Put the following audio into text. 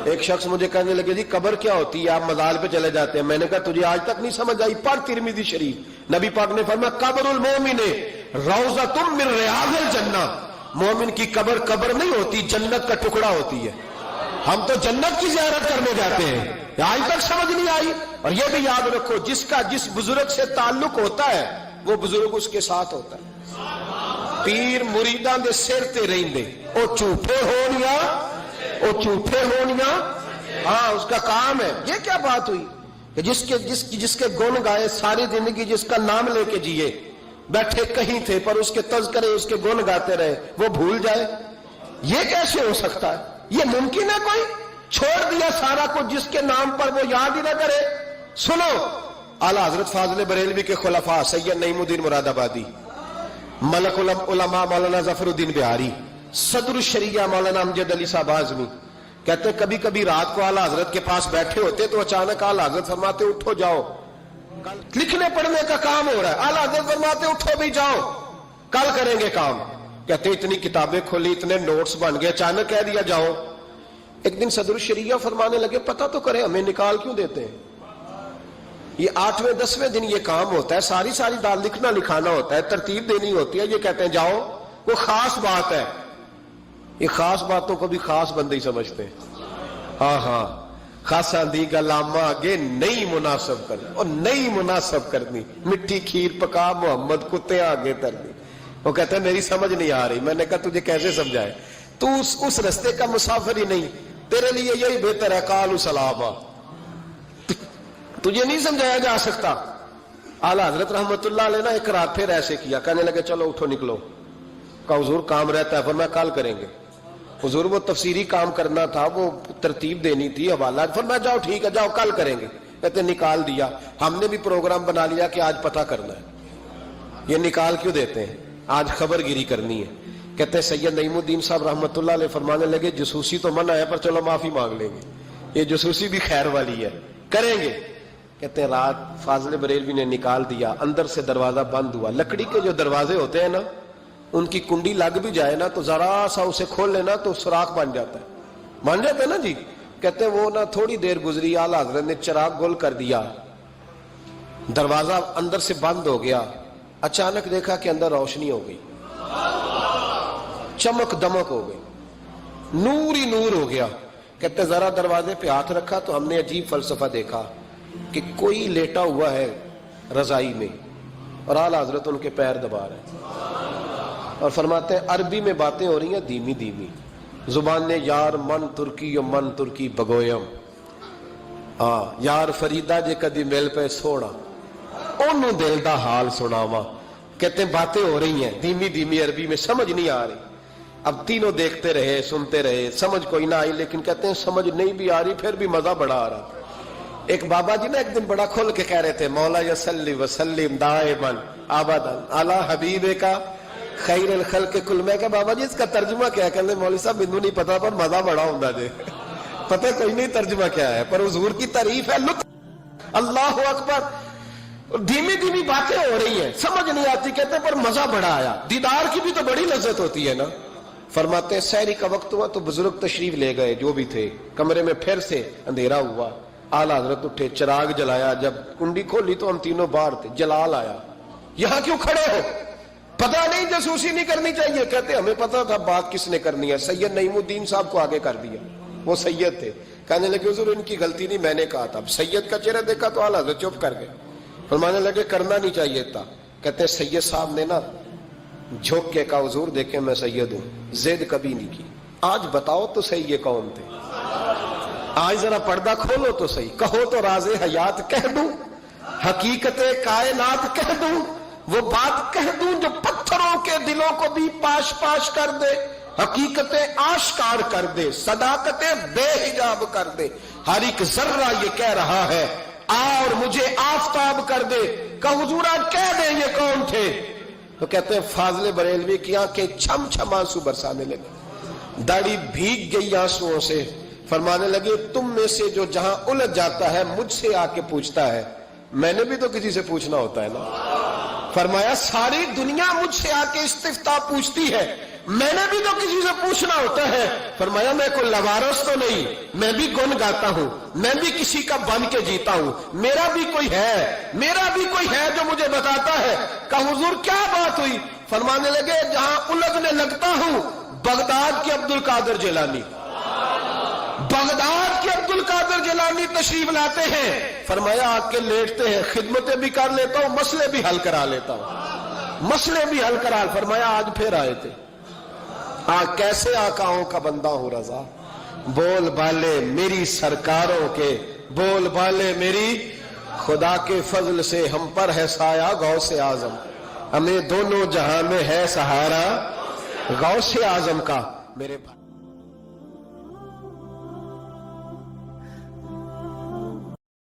ایک شخص مجھے کہنے لگے جی قبر کیا ہوتی ہے، آپ مزار پہ چلے جاتے ہیں. میں نے کہا تجھے آج تک نہیں سمجھ آئی؟ پڑھ ترمذی شریف. نبی پاک نے فرمایا قبر المومن روضۃ من ریاض الجنہ. مومن کی قبر قبر نہیں ہوتی، جنت کا ٹکڑا ہوتی ہے. ہم تو جنت کی زیارت کرنے جاتے ہیں. آج تک سمجھ نہیں آئی. اور یہ بھی یاد رکھو جس کا جس بزرگ سے تعلق ہوتا ہے وہ بزرگ اس کے ساتھ ہوتا ہے. پیر مریداں دے سر تے رہندے او جھوٹے ہونیا، او جھوٹے ہونیا. ہاں اس کا کام ہے. یہ کیا بات ہوئی کہ جس کے گن گائے ساری زندگی، جس کا نام لے کے جیے، بیٹھے کہیں تھے پر اس کے تذکرے اس کے گن گاتے رہے، وہ بھول جائے؟ یہ کیسے ہو سکتا ہے؟ یہ ممکن ہے؟ کوئی چھوڑ دیا سارا کچھ جس کے نام پر وہ یاد ہی نہ کرے. سنو اعلیٰ حضرت فاضل بریلوی کے خلفاء سید نعیم الدین مراد آبادی، ملک العلماء مولانا ظفر الدین بہاری، صدر الشریعہ مولانا امجد علی صاحب اعظمی کہتے کبھی کبھی رات کو اعلیٰ حضرت کے پاس بیٹھے ہوتے تو اچانک اعلیٰ حضرت فرماتے اٹھو جاؤ، لکھنے پڑھنے کا کام ہو رہا ہے. اعلیٰ حضرت فرماتے اٹھو بھی جاؤ، کل کریں گے کام. کہتے اتنی کتابیں کھولی، اتنے نوٹس بن گئے، اچانک کہہ دیا جاؤ. ایک دن صدر الشریعہ فرمانے لگے پتہ تو کرے ہمیں نکال کیوں دیتے ہیں؟ یہ 8ویں 10ویں دن یہ کام ہوتا ہے، ساری دال لکھنا لکھانا ہوتا ہے، ترتیب دینی ہوتی ہے. یہ کہتے ہیں جاؤ، وہ خاص بات ہے. یہ خاص باتوں کو بھی خاص بندے ہی سمجھتے ہیں. ہاں خاصا دی گلاما آگے نہیں مناسب کرنی، اور نہیں مناسب کرنی. مٹھی کھیر پکا محمد کتے آگے ترنی. وہ کہتے ہیں میری سمجھ نہیں آ رہی. میں نے کہا تجھے کیسے سمجھائے؟ تو اس رستے کا مسافر ہی نہیں. تیرے لیے یہی بہتر ہے قالوا سلاما. تجھے نہیں سمجھایا جا سکتا. اعلیٰ حضرت رحمت اللہ علیہ نے ایک رات پھر ایسے کیا، کہنے لگے چلو اٹھو نکلو. کہا حضور کام رہتا ہے. فرمایا کل کریں گے. حضور وہ تفسیری کام کرنا تھا، وہ ترتیب دینی تھی، حوالہ. فرمایا جاؤ ٹھیک ہے جاؤ کل کریں گے. کہتے نکال دیا. ہم نے بھی پروگرام بنا لیا کہ آج پتہ کرنا ہے. یہ نکال کیوں دیتے ہیں؟ آج خبر گیری کرنی ہے. کہتے سید نعیم الدین صاحب رحمت اللہ علیہ فرمانے لگے جسوسی تو منع ہے پر چلو معافی مانگ لیں گے. یہ جسوسی بھی خیر والی ہے، کریں گے. کہتے ہیں رات فاضل بریلوی نے نکال دیا. اندر سے دروازہ بند ہوا. لکڑی کے جو دروازے ہوتے ہیں نا، ان کی کنڈی لگ بھی جائے نا تو ذرا سا اسے کھول لینا تو سوراخ بن جاتا ہے. مان جاتا ہے نا جی. کہتے ہیں وہ نا تھوڑی دیر گزری، اعلیٰ حضرت نے چراغ گل کر دیا، دروازہ اندر سے بند ہو گیا. اچانک دیکھا کہ اندر روشنی ہو گئی، چمک دمک ہو گئی، نور ہی نور ہو گیا. کہتے ذرا دروازے پہ ہاتھ رکھا تو ہم نے عجیب فلسفہ دیکھا کہ کوئی لیٹا ہوا ہے رضائی میں اور اعلیٰ حضرت ان کے پیر دبا رہے ہیں اور فرماتے ہیں عربی میں باتیں ہو رہی ہیں دھیمی دھیمی. زبان نے یار من ترکی و من ترکی بگویم، یار فریدہ جے کدی مل پہ سوڑا انہوں دل دا حال سناوا. کہتے ہیں باتیں ہو رہی ہیں دھیمی دھیمی عربی میں، سمجھ نہیں آ رہی. اب تینوں دیکھتے رہے سنتے رہے، سمجھ کوئی نہ آئی. لیکن کہتے ہیں سمجھ نہیں بھی آ رہی پھر بھی مزہ بڑا آ رہا. ایک بابا جی نا ایک دن بڑا کھل کے کہہ رہے تھے مولا یصلی وسلم دائما ابدا علی حبیب کا خیر الخلق کل. میں کہ بابا جی اس کا ترجمہ کیا ہے؟ کہتے مولوی صاحب مینوں نہیں پتا پر مزہ بڑا ہوندا جے. پتہ کوئی نہیں ترجمہ کیا ہے پر حضور کی تعریف ہے، لطف. اللہ اکبر. دھیمی دھیمی باتیں ہو رہی ہیں، سمجھ نہیں آتی. کہتے پر مزہ بڑا آیا. دیدار کی بھی تو بڑی لذت ہوتی ہے نا. فرماتے ہیں سحری کا وقت ہوا تو بزرگ تشریف لے گئے جو بھی تھے. کمرے میں پھر سے اندھیرا ہوا. اعلیٰ حضرت اٹھے، چراغ جلایا. جب کنڈی کھولی تو ہم تینوں باہر تھے. جلال آیا، یہاں کیوں کھڑے ہو؟ پتہ نہیں جاسوسی نہیں کرنی چاہیے. کہتے ہمیں پتہ تھا بات کس نے کرنی ہے. سید نعیم الدین صاحب کو آگے کر دیا. وہ سید تھے. کہنے لگے حضور ان کی غلطی نہیں، میں نے کہا تھا. اب سید کا چہرہ دیکھا تو اعلیٰ حضرت چپ کر گئے. فرمانے لگے کرنا نہیں چاہیے تھا. کہتے ہیں سید صاحب نے نا جھوک کے کہا حضور دیکھیں میں سید ہوں، زید کبھی نہیں کی. آج بتاؤ تو صحیح یہ کون تھے؟ آج ذرا پردہ کھولو تو صحیح. کہو تو راز حیات کہہ دوں، حقیقت کائنات کہہ دوں، وہ بات کہہ دوں جو پتھروں کے دلوں کو بھی پاش پاش کر دے، حقیقتیں آشکار کر دے، صداقتیں بے حجاب کر دے. ہر ایک ذرہ یہ کہہ رہا ہے اور مجھے آفتاب کر دے. کہ حضور آج کہہ دیں یہ کون تھے؟ تو کہتے ہیں فاضل بریلوی کی آنکھیں چھم چھم آنسو برسانے لگے، داڑھی بھیگ گئی آنسوؤں سے. فرمانے لگے تم میں سے جو جہاں الجھ جاتا ہے مجھ سے آ کے پوچھتا ہے. میں نے بھی تو کسی سے پوچھنا ہوتا ہے نا. فرمایا ساری دنیا مجھ سے آ کے استفتاء پوچھتی ہے میں نے بھی تو کسی سے پوچھنا ہوتا ہے. فرمایا میں کوئی لوارث تو نہیں, میں بھی گن گاتا ہوں, میں بھی کسی کا بن کے جیتا ہوں, میرا بھی کوئی ہے جو مجھے بتاتا ہے. کہا حضور کیا بات ہوئی؟ فرمانے لگے جہاں الجھنے لگتا ہوں بغداد کے عبد القادر جیلانی, بغداد کے عبد القادر جیلانی تشریف لاتے ہیں. فرمایا آ کے لیٹتے ہیں, خدمتیں بھی کر لیتا ہوں, مسئلے بھی حل کرا لیتا ہوں, مسئلے بھی حل کرا. فرمایا آج پھر آئے تھے. کیسے آقاؤں کا بندہ ہوں رضا, بول بالے میری سرکاروں کے, بول بالے میری, خدا کے فضل سے ہم پر ہے سایہ غوث اعظم, ہمیں دونوں جہاں میں ہے سہارا غوث اعظم کا. میرے